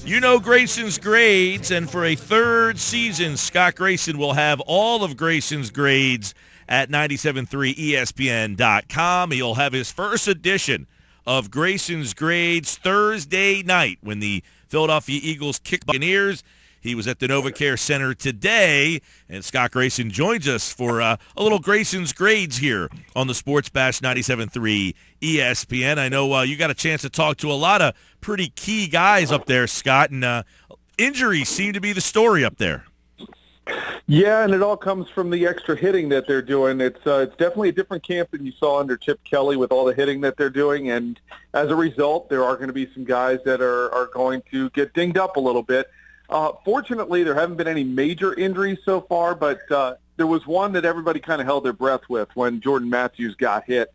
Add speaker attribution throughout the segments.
Speaker 1: You know Grayson's grades, and for a third season, Scott Grayson will have all of Grayson's grades at 97.3ESPN.com. He'll have his first edition of Grayson's grades Thursday night when the Philadelphia Eagles kick Buccaneers. He was at the NovaCare Center today, and Scott Grayson joins us for a little Grayson's grades here on the Sports Bash 97.3 ESPN. I know you got a chance to talk to a lot of pretty key guys up there, Scott, and injuries seem to be the story up there.
Speaker 2: Yeah, and it all comes from the extra hitting that they're doing. It's definitely a different camp than you saw under Chip Kelly with all the hitting that they're doing, and as a result, there are going to be some guys that are going to get dinged up a little bit. Fortunately, there haven't been any major injuries so far, but there was one that everybody kind of held their breath with when Jordan Matthews got hit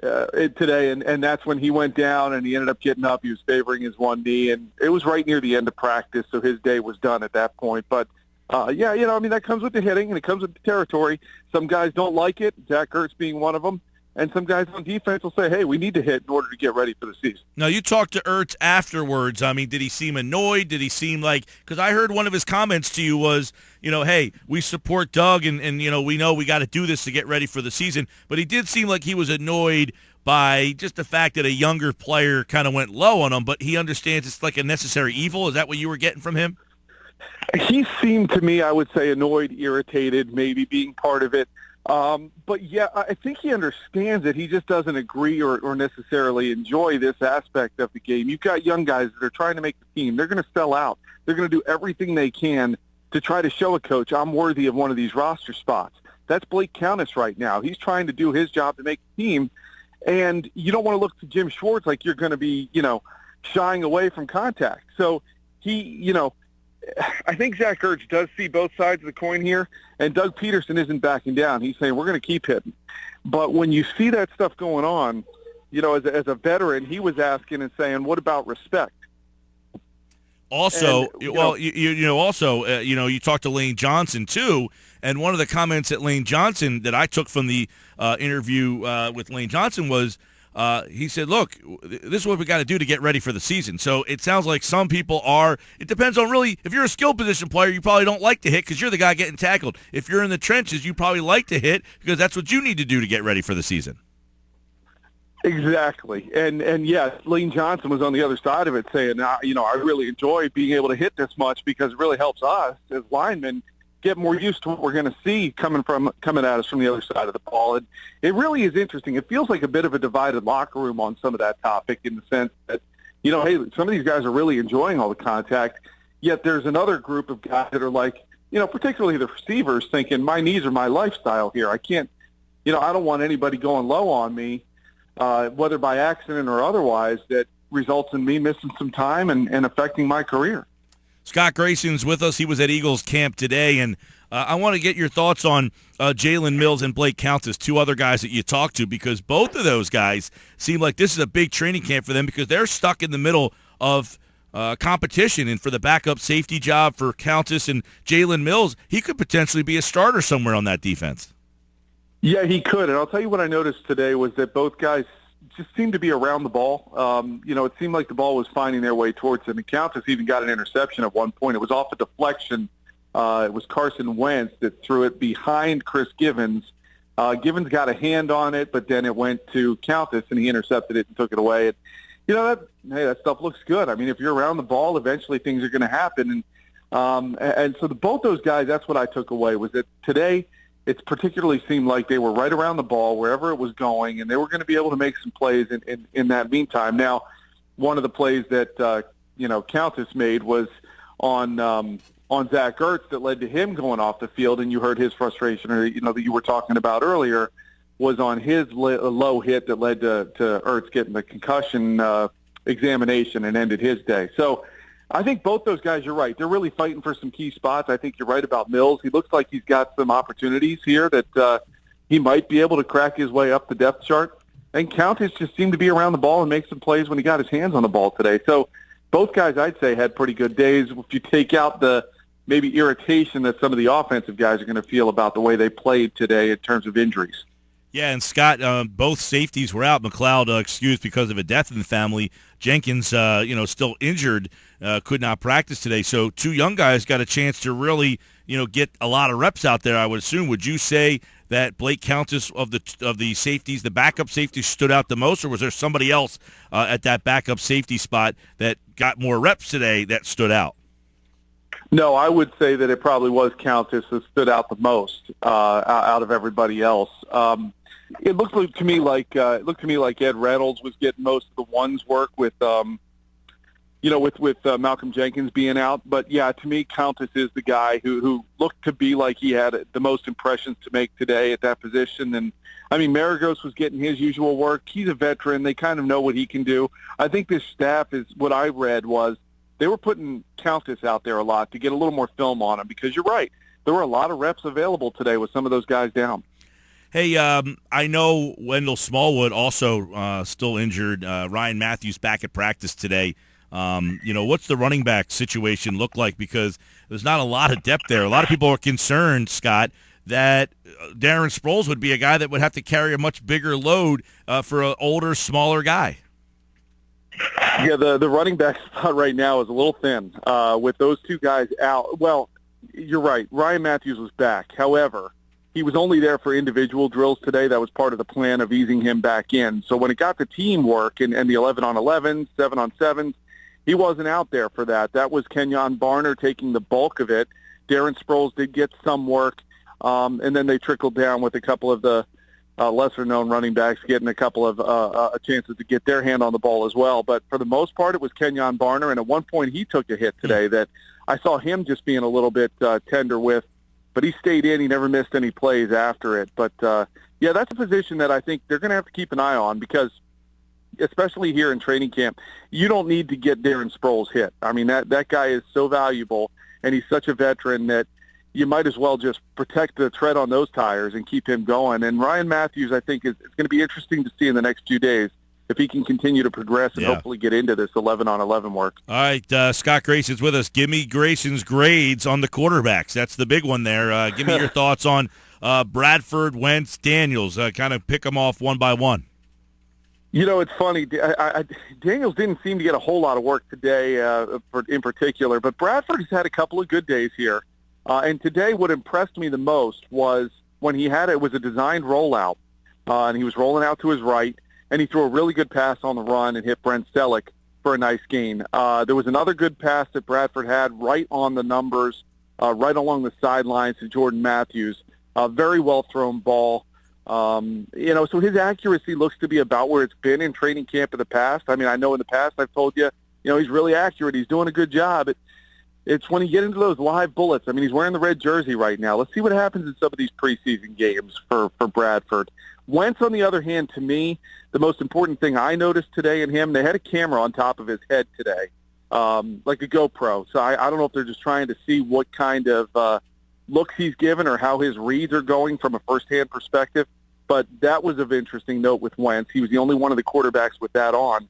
Speaker 2: today, and that's when he went down and he ended up getting up. He was favoring his one knee, and it was right near the end of practice, so his day was done at that point. But, that comes with the hitting, and it comes with the territory. Some guys don't like it, Zach Ertz being one of them. And some guys on defense will say, hey, we need to hit in order to get ready for the season.
Speaker 1: Now, you talked to Ertz afterwards. I mean, did he seem annoyed? Did he seem like – because I heard one of his comments to you was, hey, we support Doug and we know we got to do this to get ready for the season. But he did seem like he was annoyed by just the fact that a younger player kind of went low on him, but he understands it's like a necessary evil. Is that what you were getting from him?
Speaker 2: He seemed to me, I would say, annoyed, irritated, maybe being part of it. But, yeah, I think he understands it. He just doesn't agree or necessarily enjoy this aspect of the game. You've got young guys that are trying to make the team. They're going to sell out. They're going to do everything they can to try to show a coach, I'm worthy of one of these roster spots. That's Blake Countess right now. He's trying to do his job to make the team. And you don't want to look to Jim Schwartz like you're going to be, shying away from contact. So he, I think Zach Ertz does see both sides of the coin here, and Doug Peterson isn't backing down. He's saying, we're going to keep hitting. But when you see that stuff going on, as a veteran, he was asking and saying, what about respect?
Speaker 1: Also, you talked to Lane Johnson, too, and one of the comments that Lane Johnson that I took from the interview with Lane Johnson was, he said, look, this is what we got to do to get ready for the season. So it sounds like some people it depends on really, if you're a skill position player, you probably don't like to hit because you're the guy getting tackled. If you're in the trenches, you probably like to hit because that's what you need to do to get ready for the season.
Speaker 2: Exactly. And yes, Lane Johnson was on the other side of it saying, I really enjoy being able to hit this much because it really helps us as linemen get more used to what we're going to see coming at us from the other side of the ball. And it really is interesting. It feels like a bit of a divided locker room on some of that topic in the sense that, hey, some of these guys are really enjoying all the contact, yet there's another group of guys that are like, particularly the receivers thinking my knees are my lifestyle here. I can't, I don't want anybody going low on me, whether by accident or otherwise, that results in me missing some time and affecting my career.
Speaker 1: Scott Grayson's with us. He was at Eagles camp today, and I want to get your thoughts on Jalen Mills and Blake Countess, two other guys that you talked to, because both of those guys seem like this is a big training camp for them because they're stuck in the middle of competition. And for the backup safety job for Countess and Jalen Mills, he could potentially be a starter somewhere on that defense.
Speaker 2: Yeah, he could. And I'll tell you what I noticed today was that both guys just seemed to be around the ball. It seemed like the ball was finding their way towards him. And Countess even got an interception at one point. It was off a deflection. It was Carson Wentz that threw it behind Chris Givens. Givens got a hand on it, but then it went to Countess, and he intercepted it and took it away. And, that stuff looks good. I mean, if you're around the ball, eventually things are going to happen. And so both those guys, that's what I took away, was that today – it particularly seemed like they were right around the ball wherever it was going, and they were going to be able to make some plays in that meantime. Now, one of the plays that Countess made was on Zach Ertz that led to him going off the field, and you heard his frustration, or that you were talking about earlier, was on his low hit that led to Ertz getting the concussion examination and ended his day. So I think both those guys, you're right. They're really fighting for some key spots. I think you're right about Mills. He looks like he's got some opportunities here that he might be able to crack his way up the depth chart. And Countess just seemed to be around the ball and make some plays when he got his hands on the ball today. So both guys, I'd say, had pretty good days. If you take out the maybe irritation that some of the offensive guys are going to feel about the way they played today in terms of injuries.
Speaker 1: Yeah, and Scott, both safeties were out. McLeod excused because of a death in the family. Jenkins, still injured, could not practice today. So two young guys got a chance to really, get a lot of reps out there, I would assume. Would you say that Blake Countess of the safeties, the backup safety, stood out the most, or was there somebody else at that backup safety spot that got more reps today that stood out?
Speaker 2: No, I would say that it probably was Countess that stood out the most out of everybody else. It looked to me like Ed Reynolds was getting most of the ones work with Malcolm Jenkins being out. But yeah, to me, Countess is the guy who looked to be like he had the most impressions to make today at that position. And I mean, Maragos was getting his usual work. He's a veteran. They kind of know what he can do. I think this staff is what I read was they were putting Countess out there a lot to get a little more film on him because you're right. There were a lot of reps available today with some of those guys down.
Speaker 1: Hey, I know Wendell Smallwood also still injured. Ryan Matthews back at practice today. What's the running back situation look like? Because there's not a lot of depth there. A lot of people are concerned, Scott, that Darren Sproles would be a guy that would have to carry a much bigger load for an older, smaller guy.
Speaker 2: Yeah, the running back spot right now is a little thin with those two guys out. Well, you're right. Ryan Matthews was back. However, he was only there for individual drills today. That was part of the plan of easing him back in. So when it got to teamwork and the 11-on-11, 7-on-7s, he wasn't out there for that. That was Kenyon Barner taking the bulk of it. Darren Sproles did get some work, and then they trickled down with a couple of the lesser-known running backs getting a couple of chances to get their hand on the ball as well. But for the most part, it was Kenyon Barner, and at one point he took a hit today that I saw him just being a little bit tender with. But he stayed in. He never missed any plays after it. But, that's a position that I think they're going to have to keep an eye on because, especially here in training camp, you don't need to get Darren Sproles hit. I mean, that guy is so valuable, and he's such a veteran that you might as well just protect the tread on those tires and keep him going. And Ryan Matthews, I think, is going to be interesting to see in the next few days if he can continue to progress and hopefully get into this 11-on-11 work.
Speaker 1: All right, Scott Grayson's with us. Give me Grayson's grades on the quarterbacks. That's the big one there. Give me your thoughts on Bradford, Wentz, Daniels. Kind of pick them off one by one.
Speaker 2: It's funny. Daniels didn't seem to get a whole lot of work today in particular, but Bradford has had a couple of good days here. And today what impressed me the most was when it was a designed rollout, and he was rolling out to his right, and he threw a really good pass on the run and hit Brent Selleck for a nice gain. There was another good pass that Bradford had right on the numbers, right along the sidelines to Jordan Matthews. Very well-thrown ball. So his accuracy looks to be about where it's been in training camp in the past. I mean, I know in the past I've told you, he's really accurate. He's doing a good job. It's when you get into those live bullets. I mean, he's wearing the red jersey right now. Let's see what happens in some of these preseason games for Bradford. Wentz, on the other hand, to me, the most important thing I noticed today in him, they had a camera on top of his head today, like a GoPro. So I don't know if they're just trying to see what kind of looks he's given or how his reads are going from a first-hand perspective. But that was of interesting note with Wentz. He was the only one of the quarterbacks with that on.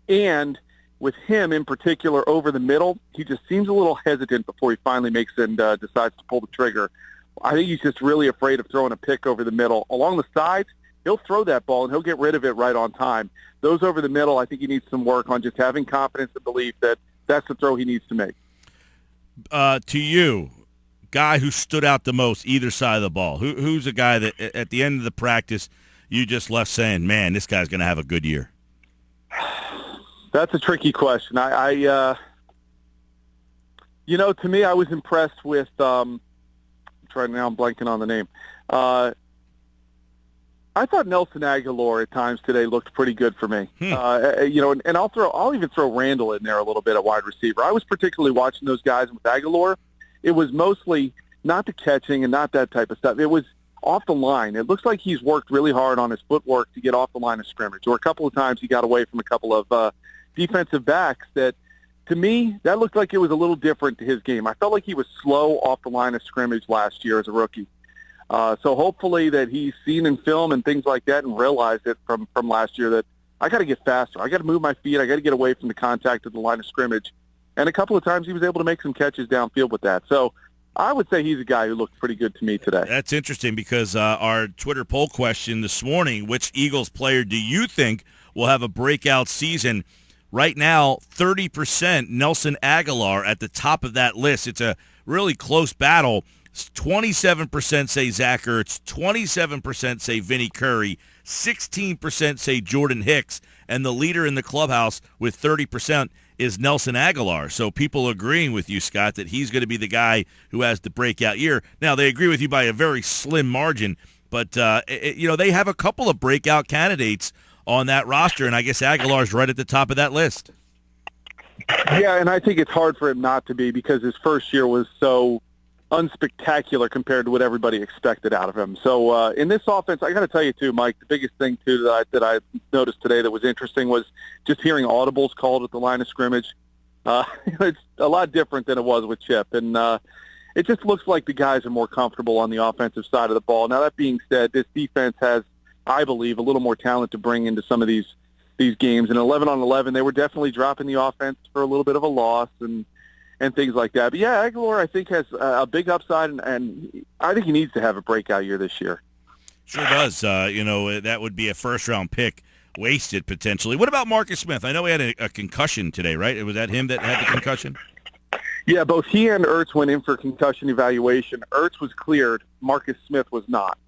Speaker 2: And with him in particular over the middle, he just seems a little hesitant before he finally makes and decides to pull the trigger. I think he's just really afraid of throwing a pick over the middle. Along the sides, he'll throw that ball, and he'll get rid of it right on time. Those over the middle, I think he needs some work on just having confidence and belief that that's the throw he needs to make.
Speaker 1: To you, guy who stood out the most either side of the ball, who's a guy that at the end of the practice you just left saying, man, this guy's going to have a good year?
Speaker 2: That's a tricky question. To me, I was impressed with now I'm blanking on the name. I thought Nelson Agholor at times today looked pretty good for me. And I'll even throw Randall in there a little bit at wide receiver. I was particularly watching those guys with Agholor. It was mostly not the catching and not that type of stuff. It was off the line. It looks like he's worked really hard on his footwork to get off the line of scrimmage. Or a couple of times he got away from a couple of defensive backs that, to me, that looked like it was a little different to his game. I felt like he was slow off the line of scrimmage last year as a rookie. So hopefully that he's seen in film and things like that and realized it from last year that I got to get faster. I got to move my feet. I got to get away from the contact of the line of scrimmage. And a couple of times he was able to make some catches downfield with that. So I would say he's a guy who looked pretty good to me today.
Speaker 1: That's interesting because our Twitter poll question this morning, which Eagles player do you think will have a breakout season? Right now, 30% Nelson Agholor at the top of that list. It's a really close battle. 27% say Zach Ertz, 27% say Vinny Curry, 16% say Jordan Hicks, and the leader in the clubhouse with 30% is Nelson Agholor. So people agreeing with you, Scott, that he's going to be the guy who has the breakout year. Now, they agree with you by a very slim margin, but they have a couple of breakout candidates on that roster, and I guess Aguilar's right at the top of that list.
Speaker 2: Yeah, and I think it's hard for him not to be because his first year was so unspectacular compared to what everybody expected out of him. So in this offense, I got to tell you too, Mike, the biggest thing too that I noticed today that was interesting was just hearing audibles called at the line of scrimmage. It's a lot different than it was with Chip, and it just looks like the guys are more comfortable on the offensive side of the ball. Now, that being said, this defense has, I believe, a little more talent to bring into some of these games. And 11-on-11, they were definitely dropping the offense for a little bit of a loss and things like that. But, yeah, Agholor, I think, has a big upside, and I think he needs to have a breakout year this year.
Speaker 1: Sure does. That would be a first-round pick wasted potentially. What about Marcus Smith? I know he had a concussion today, right? Was that him that had the concussion?
Speaker 2: Yeah, both he and Ertz went in for concussion evaluation. Ertz was cleared. Marcus Smith was not.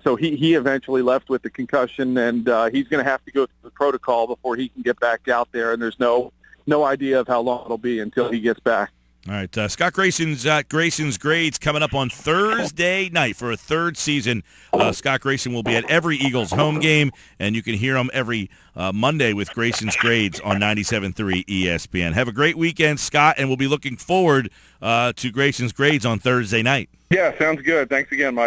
Speaker 2: So he eventually left with the concussion, and he's going to have to go through the protocol before he can get back out there, and there's no idea of how long it'll be until he gets back.
Speaker 1: All right, Scott Grayson's Grayson's Grades coming up on Thursday night for a third season. Scott Grayson will be at every Eagles home game, and you can hear him every Monday with Grayson's Grades on 97.3 ESPN. Have a great weekend, Scott, and we'll be looking forward to Grayson's Grades on Thursday night.
Speaker 2: Yeah, sounds good. Thanks again, Mike.